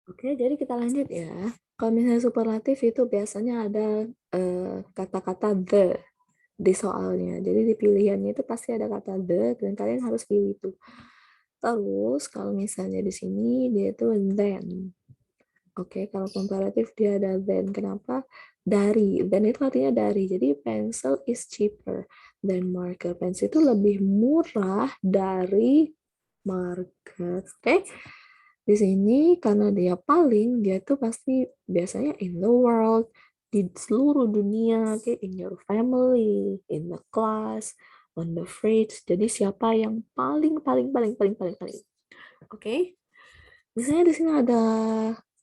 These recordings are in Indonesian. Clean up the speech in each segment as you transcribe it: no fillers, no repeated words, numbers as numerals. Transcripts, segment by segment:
Oke, jadi kita lanjut ya. Kalau misalnya superlatif itu biasanya ada kata-kata the di soalnya. Jadi di pilihannya itu pasti ada kata the dan kalian harus pilih itu. Terus kalau misalnya di sini dia itu then. Oke, kalau komparatif dia ada then. Kenapa? Dari. Then itu artinya dari. Jadi pencil is cheaper than marker. Pencil itu lebih murah dari marker. Oke. Di sini karena dia paling, dia tuh pasti biasanya in the world, di seluruh dunia, oke, in your family, in the class, on the fridge. Jadi siapa yang paling paling paling paling paling paling. Oke. Misalnya di sini ada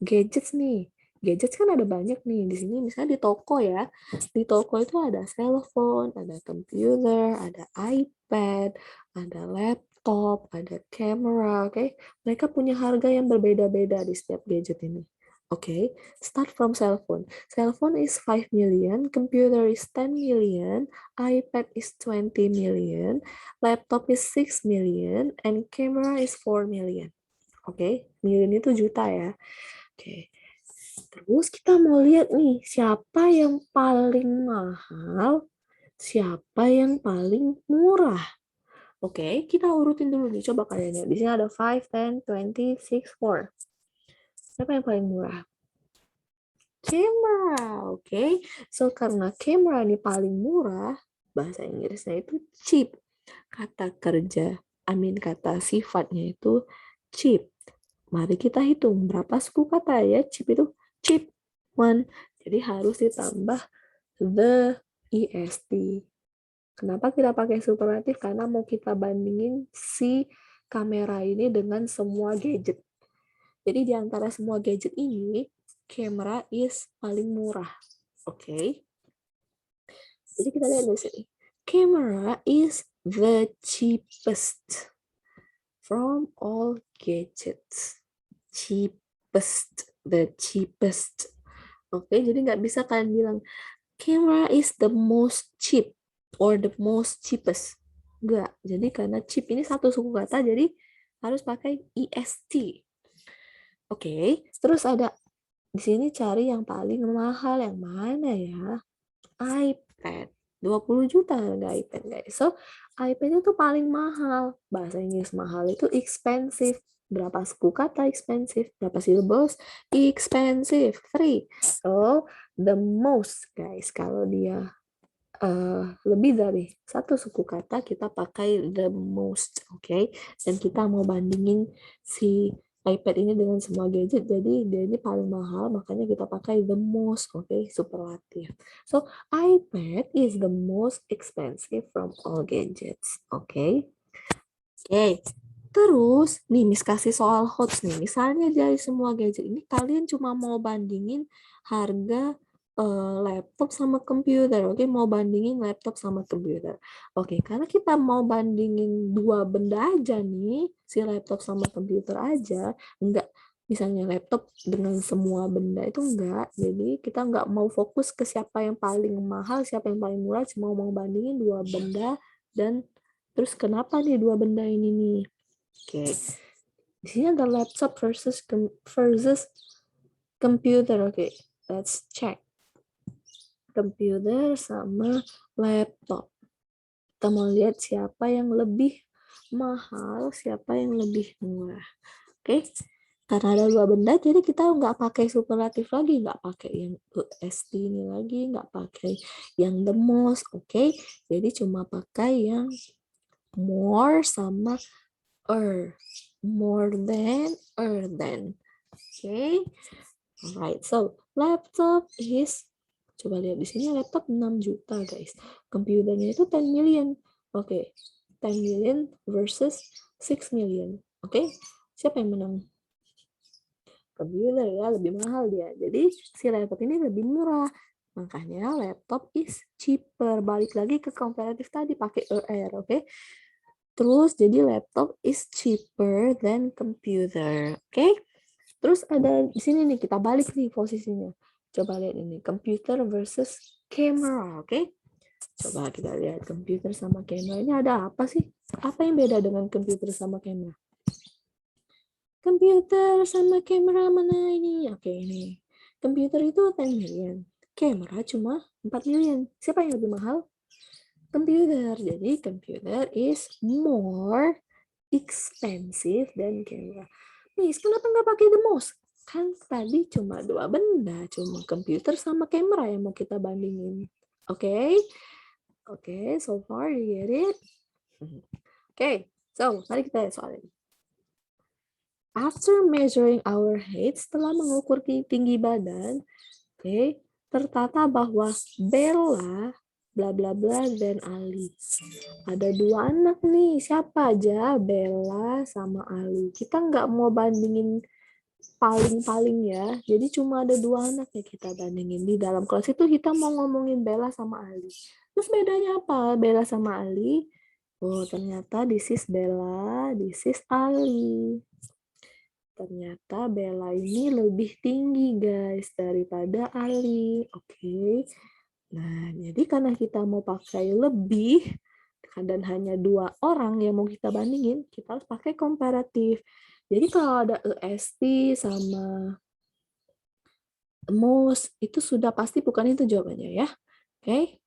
gadgets nih. Gadgets kan ada banyak nih. Di sini misalnya di toko ya. Di toko itu ada cellphone, ada computer, ada iPad, ada laptop, ada camera, oke. Mereka punya harga yang berbeda-beda di setiap gadget ini. Oke, start from cellphone. Cellphone is 5 million, computer is 10 million, iPad is 20 million, laptop is 6 million, and camera is 4 million. Oke, million itu juta ya. Oke. Terus kita mau lihat nih, siapa yang paling mahal, siapa yang paling murah. Oke, kita urutin dulu nih. Coba kalian lihat. Di sini ada 5, 10, 20, 6, 4. Siapa yang paling murah? Camera. Oke. So, karena camera ini paling murah, bahasa Inggrisnya itu cheap. Kata kerja, kata sifatnya itu cheap. Mari kita hitung berapa suku kata ya. Cheap itu cheap one. Jadi harus ditambah the est. Kenapa kita pakai superlatif? Karena mau kita bandingin si kamera ini dengan semua gadget. Jadi di antara semua gadget ini, kamera is paling murah. Oke. Jadi kita lihat di sini. Camera is the cheapest from all gadgets. Cheapest, the cheapest. Oke, jadi nggak bisa kalian bilang camera is the most cheap or the most cheapest. Nggak. Jadi karena cheap ini satu suku kata, jadi harus pakai est. Oke, terus ada di sini cari yang paling mahal yang mana ya? iPad. 20 juta harga iPad, guys. So, iPad itu paling mahal. Bahasa Inggris mahal itu expensive. Berapa suku kata expensive? Berapa syllabus? Expensive. 3. So, the most, guys. Kalau dia lebih dari satu suku kata, kita pakai the most, oke? Okay? Dan kita mau bandingin si iPad ini dengan semua gadget, jadi dia ini paling mahal, makanya kita pakai the most, oke? Okay? Superlatif. So, iPad is the most expensive from all gadgets, oke? Okay? Oke. Okay. Terus, nih Miss kasih soal HOTS nih. Misalnya dari semua gadget ini, kalian cuma mau bandingin harga laptop sama komputer, oke? Mau bandingin laptop sama komputer. Oke, karena kita mau bandingin dua benda aja nih, si laptop sama komputer aja, enggak misalnya laptop dengan semua benda itu enggak. Jadi kita enggak mau fokus ke siapa yang paling mahal, siapa yang paling murah, cuma mau bandingin dua benda dan terus kenapa nih dua benda ini nih? Oke. Di sini ada laptop versus computer. Oke, let's check. Computer sama laptop. Kita mau lihat siapa yang lebih mahal, siapa yang lebih murah. Oke. Karena ada dua benda, jadi kita nggak pakai superlatif lagi, nggak pakai yang est ini lagi, nggak pakai yang the most, oke? Jadi cuma pakai yang more sama more than, okay? Alright, so laptop is, coba lihat di sini laptop 6 juta guys, komputernya itu 10 million, oke, 10 million versus 6 million, oke, siapa yang menang? Komputer ya, lebih mahal dia, jadi si laptop ini lebih murah, makanya laptop is cheaper, balik lagi ke komparatif tadi pakai oke? Terus jadi laptop is cheaper than computer. Oke? Terus ada di sini nih kita balik nih posisinya. Coba lihat ini, computer versus camera, oke? Coba kita lihat computer sama camera. Ini ada apa sih? Apa yang beda dengan computer sama camera? Komputer sama kamera mana ini? Oke, ini. Komputer itu 10 million. Kamera cuma 4 million. Siapa yang lebih mahal? Komputer. Jadi, computer is more expensive than camera. Miss, kenapa nggak pakai the most? Kan tadi cuma dua benda, cuma komputer sama kamera yang mau kita bandingin. Oke? Oke, so far you get it? Oke, so mari kita lihat soal ini. After measuring our height, setelah mengukur tinggi badan, oke, tertata bahwa Bella, bla bla bla, dan Ali. Ada dua anak nih, siapa aja? Bella sama Ali. Kita nggak mau bandingin paling-paling ya, jadi cuma ada dua anak ya kita bandingin. Di dalam kelas itu kita mau ngomongin Bella sama Ali. Terus bedanya apa Bella sama Ali? Oh, ternyata this is Bella, this is Ali. Ternyata Bella ini lebih tinggi guys daripada Ali. Oke. Nah, jadi karena kita mau pakai lebih dan hanya dua orang yang mau kita bandingin, kita harus pakai komparatif. Jadi kalau ada EST sama most itu sudah pasti bukan itu jawabannya ya. Oke.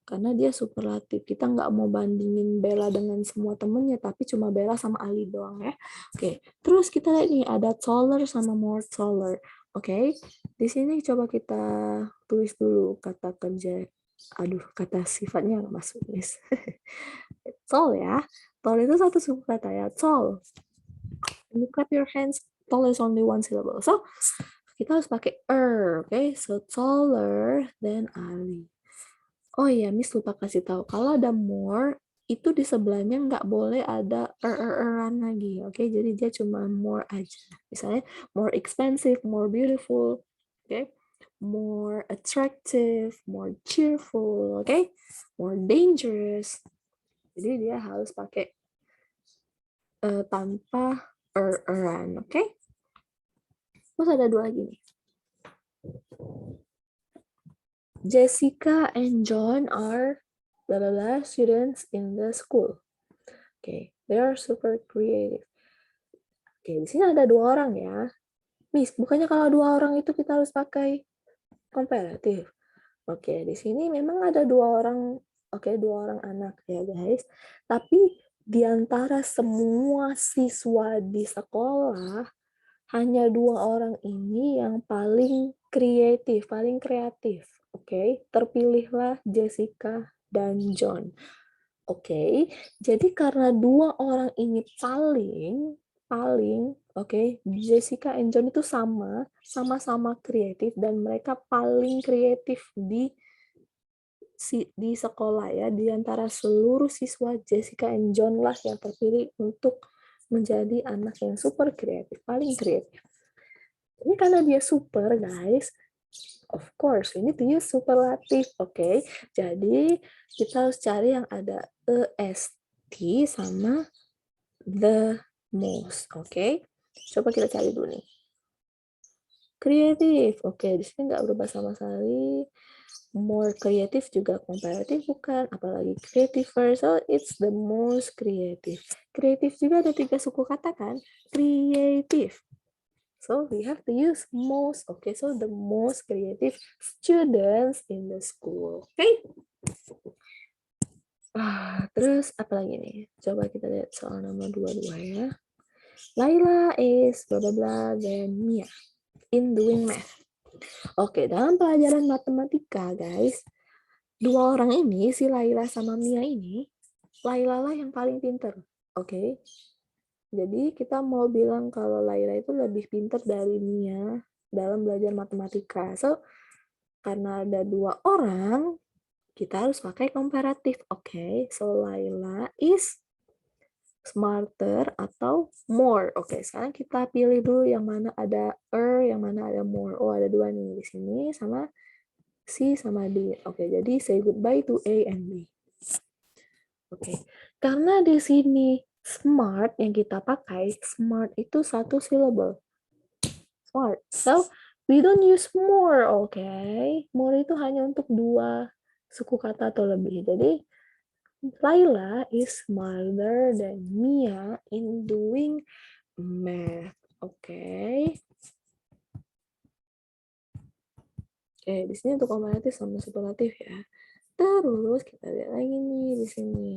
Karena dia superlatif. Kita nggak mau bandingin Bella dengan semua temennya, tapi cuma Bella sama Ali doang ya. Oke, terus kita lihat nih ada taller sama more taller. Oke, di sini coba kita tulis dulu kata kerja. Aduh, kata sifatnya nggak masuk, Miss. Tall ya. Tall itu satu suku kata ya. Tall. You clap your hands. Tall is only one syllable. So, kita harus pakai oke? So, taller than Ali. Oh iya, Miss lupa kasih tahu. Kalau ada more, itu di sebelahnya nggak boleh ada eran lagi. Oke, jadi dia cuma more aja. Misalnya, more expensive, more beautiful. Oke, more attractive, more cheerful. Oke, more dangerous. Jadi dia harus pakai tanpa eran. Oke, terus ada dua lagi nih. Jessica and John are blah blah blah students in the school. Okay, they are super creative. Oke, di sini ada dua orang ya. Miss, bukannya kalau dua orang itu kita harus pakai komparatif. Oke, di sini memang ada dua orang, dua orang anak ya guys. Tapi di antara semua siswa di sekolah, hanya dua orang ini yang paling kreatif, paling kreatif. Oke, terpilihlah Jessica dan John. Oke, jadi karena dua orang ini paling, Jessica and John itu sama-sama kreatif dan mereka paling kreatif di sekolah ya, di antara seluruh siswa Jessica and John lah yang terpilih untuk menjadi anak yang super kreatif, paling kreatif. Ini karena dia super guys, of course, we need to use superlative, oke? Jadi, kita harus cari yang ada EST sama the most, oke? Coba kita cari dulu nih. Kreatif, oke, di sini nggak berubah sama sekali. More kreatif juga komparatif bukan, apalagi creative so it's the most creative. Kreatif juga ada 3 suku kata kan? Kreatif. So we have to use most. Okay, so the most creative students in the school. Okay. Terus apa lagi nih? Coba kita lihat soal nomor 22 ya. Laila is bla bla bla then Mia in doing math. Oke, dalam pelajaran matematika, guys, dua orang ini, si Laila sama Mia ini, Laila lah yang paling pinter. Oke. Jadi kita mau bilang kalau Laila itu lebih pintar dari Mia dalam belajar matematika. So, karena ada dua orang, kita harus pakai komparatif. Oke, so Laila is smarter atau more. Oke, sekarang kita pilih dulu yang mana ada yang mana ada more. Oh, ada dua nih di sini sama C sama D. Oke, jadi say goodbye to A and B. Oke, karena di sini smart yang kita pakai, smart itu satu syllable. Smart. So, we don't use more, okay? More itu hanya untuk dua suku kata atau lebih. Jadi, Laila is smarter than Mia in doing math. Oke. Oke, di sini untuk komparatif sama superlatif ya. Terus kita lihat lagi nih di sini.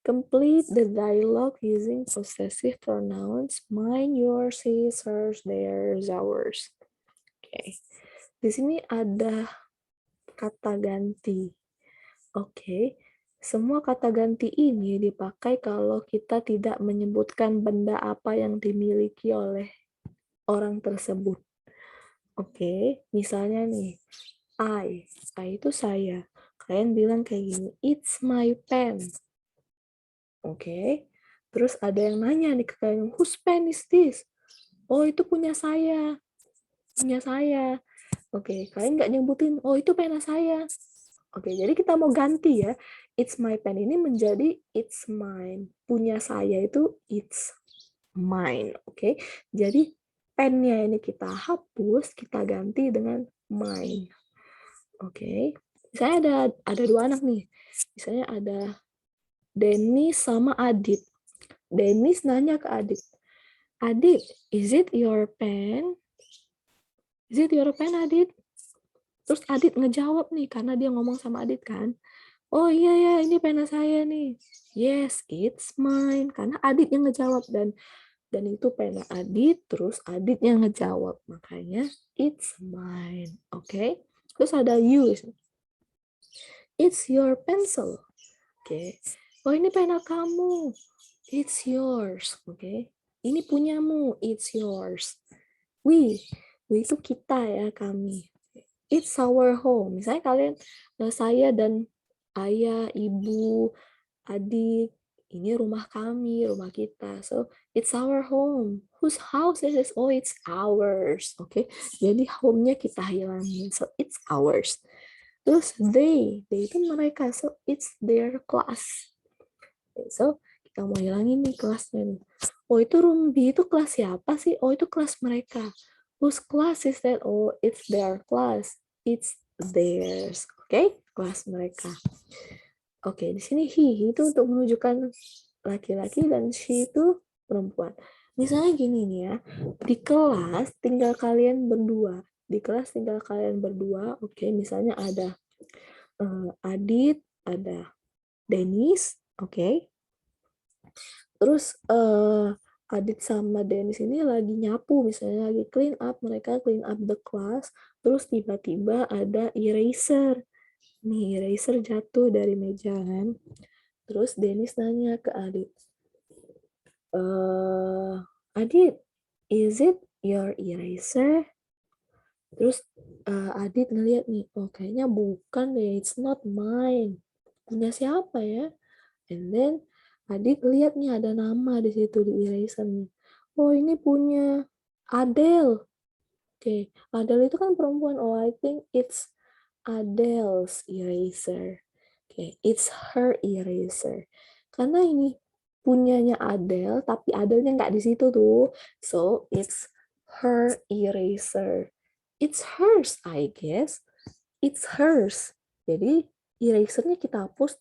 Complete the dialogue using possessive pronouns mine, yours, his, hers, theirs, ours. Oke. Di sini ada kata ganti. Oke. Semua kata ganti ini dipakai kalau kita tidak menyebutkan benda apa yang dimiliki oleh orang tersebut. Oke, misalnya nih, I itu saya. Kalian bilang kayak gini, it's my pen. Oke, terus ada yang nanya nih ke kalian, whose pen is this? Oh, itu punya saya. Punya saya. Oke, kalian nggak nyebutin, oh itu pena saya. Oke, jadi kita mau ganti ya. It's my pen ini menjadi it's mine. Punya saya itu it's mine. Oke, jadi pennya ini kita hapus, kita ganti dengan mine. Oke, misalnya ada dua anak nih. Misalnya ada Dennis sama Adit. Dennis nanya ke Adit, Adit, is it your pen? Is it your pen, Adit? Terus Adit ngejawab nih, karena dia ngomong sama Adit kan. Oh iya ya, ini pena saya nih. Yes, it's mine. Karena Adit yang ngejawab dan itu pena Adit, terus Adit yang ngejawab. Makanya it's mine. Oke. Terus ada you. It's your pencil. Oke. Oh ini pena kamu. It's yours. Oke. Ini punyamu. It's yours. We itu kita ya, kami. It's our home. Misalnya kalian, saya dan ayah, ibu, adik, ini rumah kami, rumah kita. So, it's our home. Whose house is this? Oh, it's ours. Oke. Jadi home-nya kita hilangin. So, it's ours. Terus they itu mereka. So, it's their class. Okay, so, kita mau hilangin nih kelasnya nih. Oh, itu room B itu kelas siapa sih? Oh, itu kelas mereka. Whose class is that? Oh, it's their class. It's theirs. Oke, okay? Kelas mereka. Oke, okay, di sini he itu untuk menunjukkan laki-laki dan she itu perempuan. Misalnya gini nih ya, di kelas tinggal kalian berdua. Di kelas tinggal kalian berdua. Oke, okay, misalnya ada Adit, ada Dennis, oke. Okay. Terus Adit sama Dennis ini lagi nyapu, misalnya lagi clean up, mereka clean up the class, terus tiba-tiba ada eraser. Nih, eraser jatuh dari meja kan. Terus Dennis nanya ke Adit, Adit, is it your eraser? Terus Adit ngeliat nih, oh kayaknya bukan deh, it's not mine. Punya siapa ya? And then Adit lihat nih ada nama di situ di erasernya. Oh ini punya Adele. Oke, Adele itu kan perempuan. Oh I think it's Adele's eraser. Oke, it's her eraser. Karena ini punyanya Adele, tapi Adele-nya nggak di situ tuh. So it's her eraser. It's hers, I guess. It's hers. Jadi erasernya kita hapus,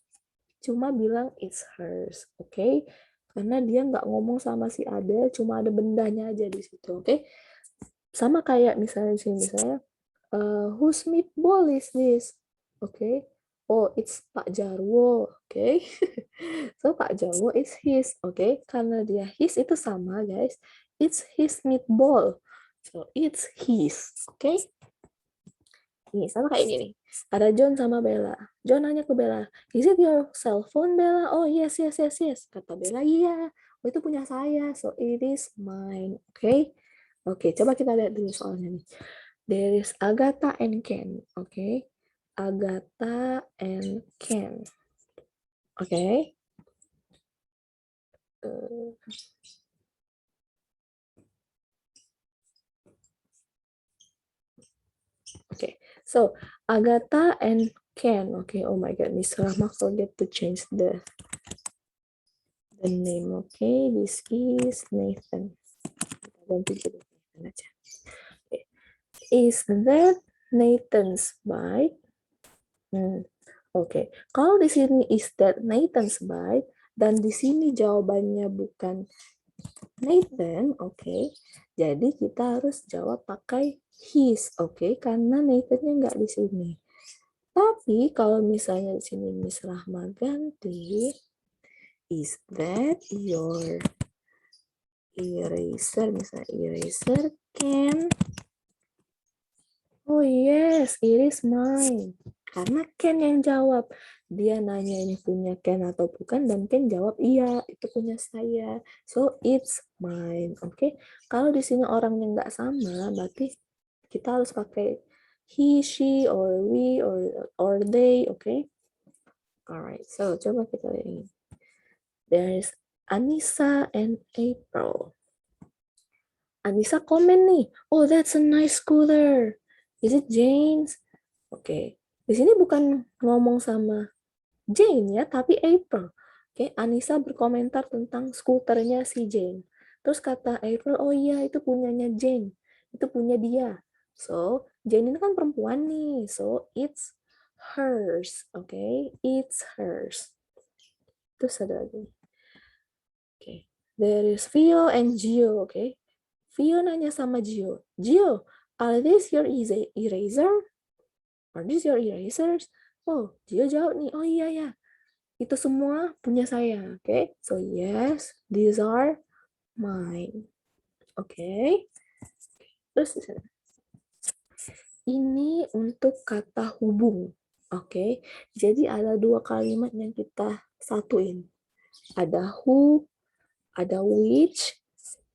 cuma bilang it's hers, oke? Okay? Karena dia nggak ngomong sama si Adele, cuma ada bendanya aja di situ, oke? Okay? Sama kayak misalnya di sini, misalnya, whose meatball is this? Oke? Okay? Oh, it's Pak Jarwo, oke? Okay? So Pak Jarwo is his, oke? Okay? Karena dia his itu sama, guys. It's his meatball, so it's his, oke? Okay? Nih, sama kayak gini. Ada John sama Bella. John nanya ke Bella, is it your cell phone, Bella? Oh, yes, yes, yes, yes. Kata Bella, iya. Oh, itu punya saya. So, it is mine. Oke? Okay? Oke, coba kita lihat dulu soalnya nih. There is Agatha and Ken. Oke? Okay? Agatha and Ken. Oke? Okay? Okay, so Agatha and Ken. Okay, oh my god, Miss Rahma forget to change the name. Okay, this is Nathan. Ganti jadi Nathan aja. Okay. Is that Nathan's bike? Oke, okay. Kalau di sini is that Nathan's bike dan di sini jawabannya bukan Nathan, oke. Jadi kita harus jawab pakai his, oke? Karena Nathan-nya nggak di sini. Tapi kalau misalnya di sini Miss Rahma ganti, is that your eraser? Misalnya eraser can. Oh yes, it is mine. Karena Ken yang jawab. Dia nanya ini punya Ken atau bukan, dan Ken jawab iya, itu punya saya. So it's mine. Oke. Kalau di sini orang yang nggak sama, berarti kita harus pakai he, she, or we, or they. Oke. Alright. So coba kita lihat ini. There's Anissa and April. Anissa komen nih. Oh, that's a nice scooter. Is it Jane's? Oke, di sini bukan ngomong sama Jane ya, tapi April. Oke, Anissa berkomentar tentang skuternya si Jane. Terus kata April, oh iya itu punyanya Jane, itu punya dia. So, Jane ini kan perempuan nih, so it's hers. Oke, it's hers. Terus ada lagi. Oke, there is Vio and Gio. Oke, Vio nanya sama Gio, Gio, are these your eraser? Are these your erasers? Oh, dia jawab nih, oh iya ya, itu semua punya saya. Oke, okay? So yes, these are mine. Oke, okay? Terus ini untuk kata hubung. Oke, okay? Jadi ada dua kalimat yang kita satuin. Ada who, ada which.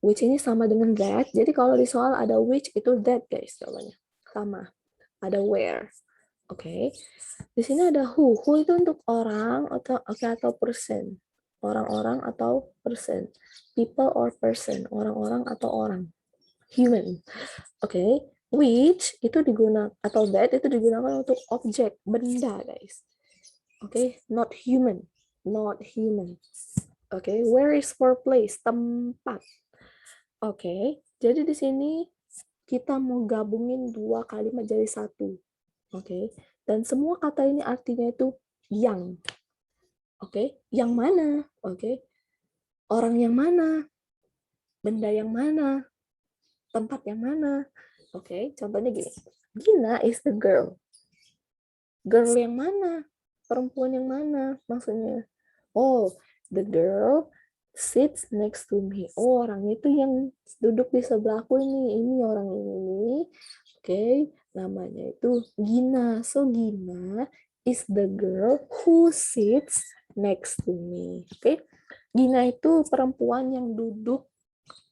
Which ini sama dengan that. Jadi kalau di soal ada which itu that guys jawabannya. Sama. Ada where. Oke. Okay. Di sini ada who. Who itu untuk orang atau person. Orang-orang atau person. People or person. Orang-orang atau orang. Human. Oke. Okay. Which itu digunakan atau that itu digunakan untuk objek, benda, guys. Oke, okay. Not human. Not human. Oke, okay. Where is for place? Tempat. Oke. Okay. Jadi di sini kita mau gabungin dua kalimat jadi satu. Oke. Okay. Dan semua kata ini artinya itu yang. Oke, okay? Yang mana? Oke. Okay? Orang yang mana? Benda yang mana? Tempat yang mana? Oke, okay? Contohnya gini. Gina is the girl. Girl yang mana? Perempuan yang mana? Maksudnya. Oh, the girl sits next to me. Oh, orang itu yang duduk di sebelahku ini. Ini orang ini. Oke, okay. Namanya itu Gina. So, Gina is the girl who sits next to me. Oke, okay. Gina itu perempuan yang duduk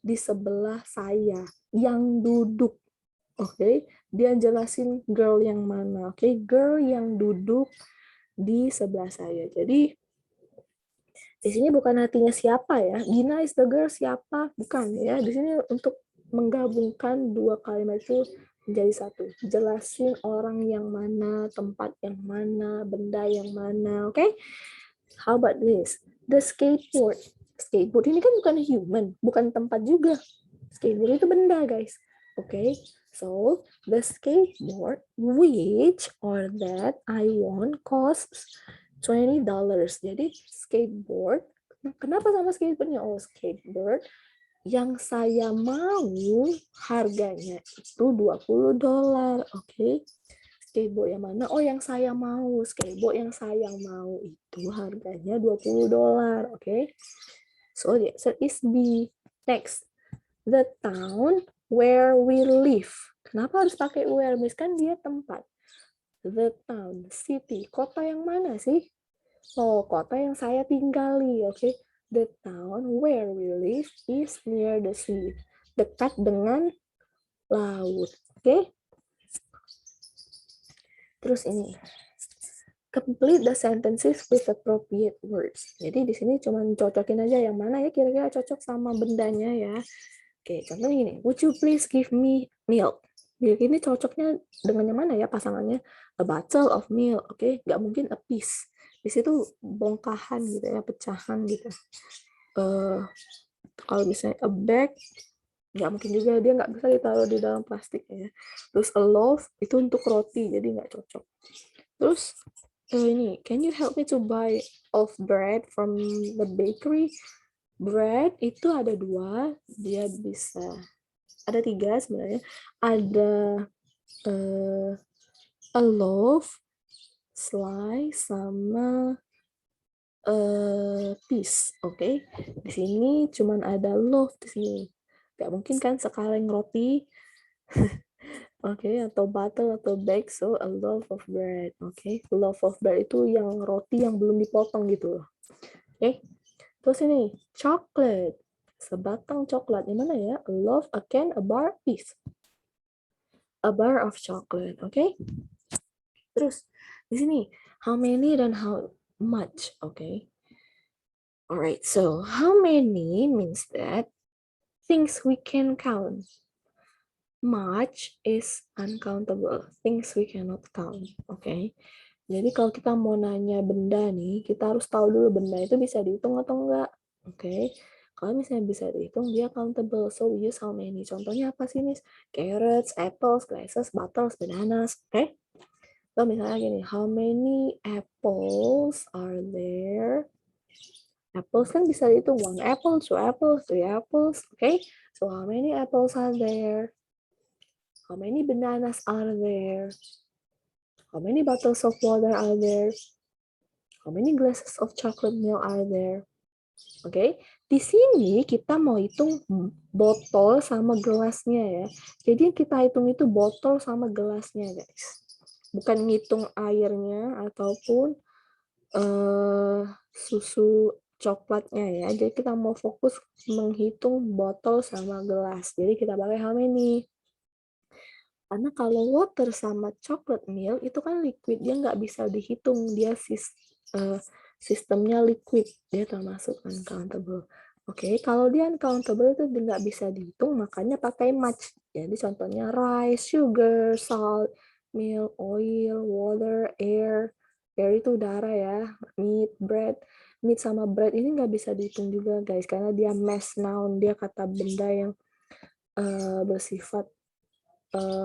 di sebelah saya. Yang duduk. Oke, okay. Dia jelasin girl yang mana. Oke, okay. Girl yang duduk di sebelah saya. Jadi, di sini bukan artinya siapa ya. Gina is the girl siapa? Bukan ya. Di sini untuk menggabungkan dua kalimat itu menjadi satu. Jelasin orang yang mana, tempat yang mana, benda yang mana. Oke? Okay? How about this? The skateboard. Skateboard ini kan bukan human, bukan tempat juga. Skateboard itu benda, guys. Oke? Okay? So, the skateboard which or that I want costs $20. Jadi skateboard, kenapa sama skateboardnya? Oh, skateboard yang saya mau harganya itu $20. Oke. Okay. Skateboard yang mana? Oh, yang saya mau. Skateboard yang saya mau itu harganya $20. Oke. Okay. So the answer is B. Next. The town where we live. Kenapa harus pakai where? Kan dia tempat. The town, city, kota yang mana sih? Oh, kota yang saya tinggali, oke. Okay? The town where we live is near the sea. Dekat dengan laut, oke. Okay? Terus ini. Complete the sentences with appropriate words. Jadi di sini cuma cocokin aja yang mana ya kira-kira cocok sama bendanya ya. Oke, contohnya gini. Would you please give me milk? Milk ini cocoknya dengan yang mana ya pasangannya? A bottle of milk, oke. Okay? Nggak mungkin a piece. Di situ bongkahan gitu ya, pecahan gitu. Kalau misalnya a bag, nggak mungkin juga, dia nggak bisa ditaruh di dalam plastik ya. Terus a loaf itu untuk roti, jadi nggak cocok. Terus ini, can you help me to buy of bread from the bakery? bread itu ada 2, dia bisa ada 3 sebenarnya. Ada a loaf, slice, sama piece. Oke. Di sini cuman ada loaf di sini. Gak mungkin kan sekaleng roti. Oke, atau butter atau bake, so a loaf of bread. Oke, loaf of bread itu yang roti yang belum dipotong gitu loh. Oke. Terus ini chocolate. Sebatang coklat. Di mana ya? A loaf, a can, a bar, piece. A bar of chocolate. Oke. Terus di sini how many dan how much. Oke. Alright, so how many means that things we can count. Much is uncountable, things we cannot count. Oke. Jadi kalau kita mau nanya benda nih, kita harus tahu dulu benda itu bisa dihitung atau enggak. Oke. Kalau misalnya bisa dihitung, dia countable. So we use how many. Contohnya apa sih, Miss? Carrots, apples, glasses, bottles, bananas. Oke. So misalnya gini, how many apples are there? Apples kan bisa dihitung 1 apple, 2 apples, 3 apples, okay? So how many apples are there? How many bananas are there? How many bottles of water are there? How many glasses of chocolate milk are there? Oke, di sini kita mau hitung botol sama gelasnya ya. Jadi kita hitung itu botol sama gelasnya, guys. Bukan ngitung airnya ataupun susu coklatnya ya. Jadi kita mau fokus menghitung botol sama gelas. Jadi kita pakai how many. Karena kalau water sama chocolate milk itu kan liquid, dia nggak bisa dihitung. Dia sistemnya liquid, dia termasuk uncountable. Oke, kalau dia uncountable itu nggak bisa dihitung, makanya pakai much. Jadi contohnya rice, sugar, salt, milk, oil, water, air. Air itu udara ya, meat, bread. Meat sama bread ini nggak bisa dihitung juga guys, karena dia mass noun, dia kata benda yang bersifat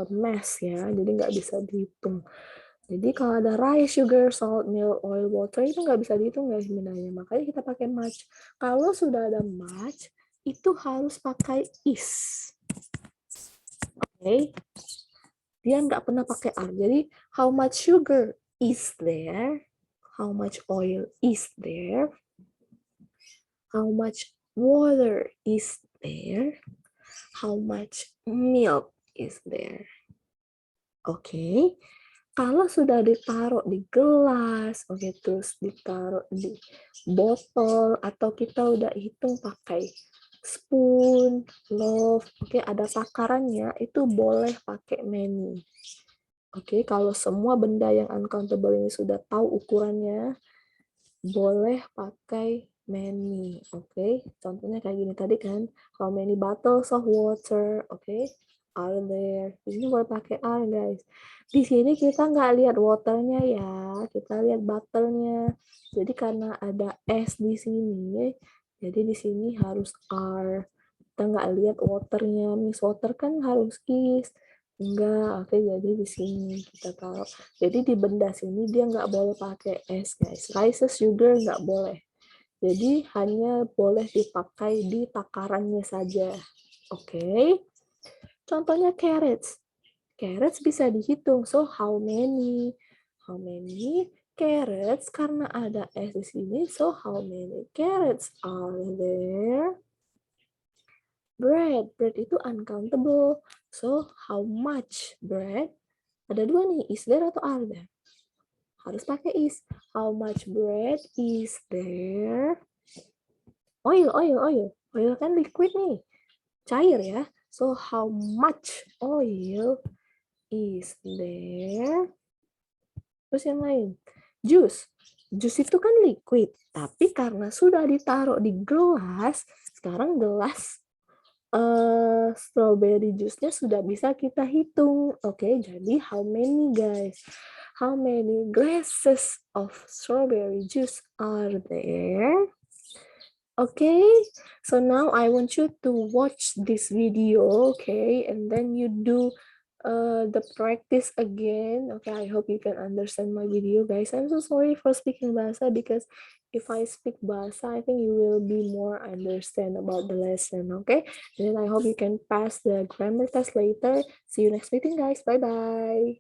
mass ya, jadi nggak bisa dihitung. Jadi kalau ada rice, sugar, salt, milk, oil, water itu nggak bisa dihitung guys bendanya, makanya kita pakai much. Kalau sudah ada much, itu harus pakai is. Oke, dia nggak pernah pakai are. Jadi how much sugar is there? How much oil is there? How much water is there? How much milk is there? Oke. Kalau sudah ditaruh di gelas, oke, terus ditaruh di botol, atau kita udah hitung pakai spoon, loaf, oke, ada takarannya, itu boleh pakai many. Oke, kalau semua benda yang uncountable ini sudah tahu ukurannya, boleh pakai many. Oke, contohnya kayak gini tadi kan, how many bottles of water, oke, are there. Di sini boleh pakai are guys. Di sini kita nggak lihat waternya ya, kita lihat bottle-nya. Jadi karena ada S di sini, jadi di sini harus are. Kita nggak lihat waternya, Miss water kan harus is. Enggak, oke, jadi di sini kita taruh. Jadi di benda sini dia nggak boleh pakai S guys. Rices juga nggak boleh. Jadi hanya boleh dipakai di takarannya saja. Oke. Contohnya carrots. Carrots bisa dihitung. So, how many? How many carrots? Karena ada S di sini, so how many carrots are there? Bread. Bread itu uncountable. So, how much bread? Ada 2 nih, is there atau are there? Harus pakai is. How much bread is there? Oil, oil, oil. Oil kan liquid nih. Cair ya. So, how much oil is there? Terus yang lain, jus. Jus itu kan liquid, tapi karena sudah ditaruh di gelas, sekarang gelas strawberry jusnya sudah bisa kita hitung. Oke, jadi how many guys? How many glasses of strawberry juice are there? Okay, so now I want you to watch this video, okay, and then you do the practice again. Okay, I hope you can understand my video, guys. I'm so sorry for speaking bahasa because if I speak bahasa, I think you will be more understand about the lesson. Okay, and then I hope you can pass the grammar test later. See you next meeting, guys. Bye bye.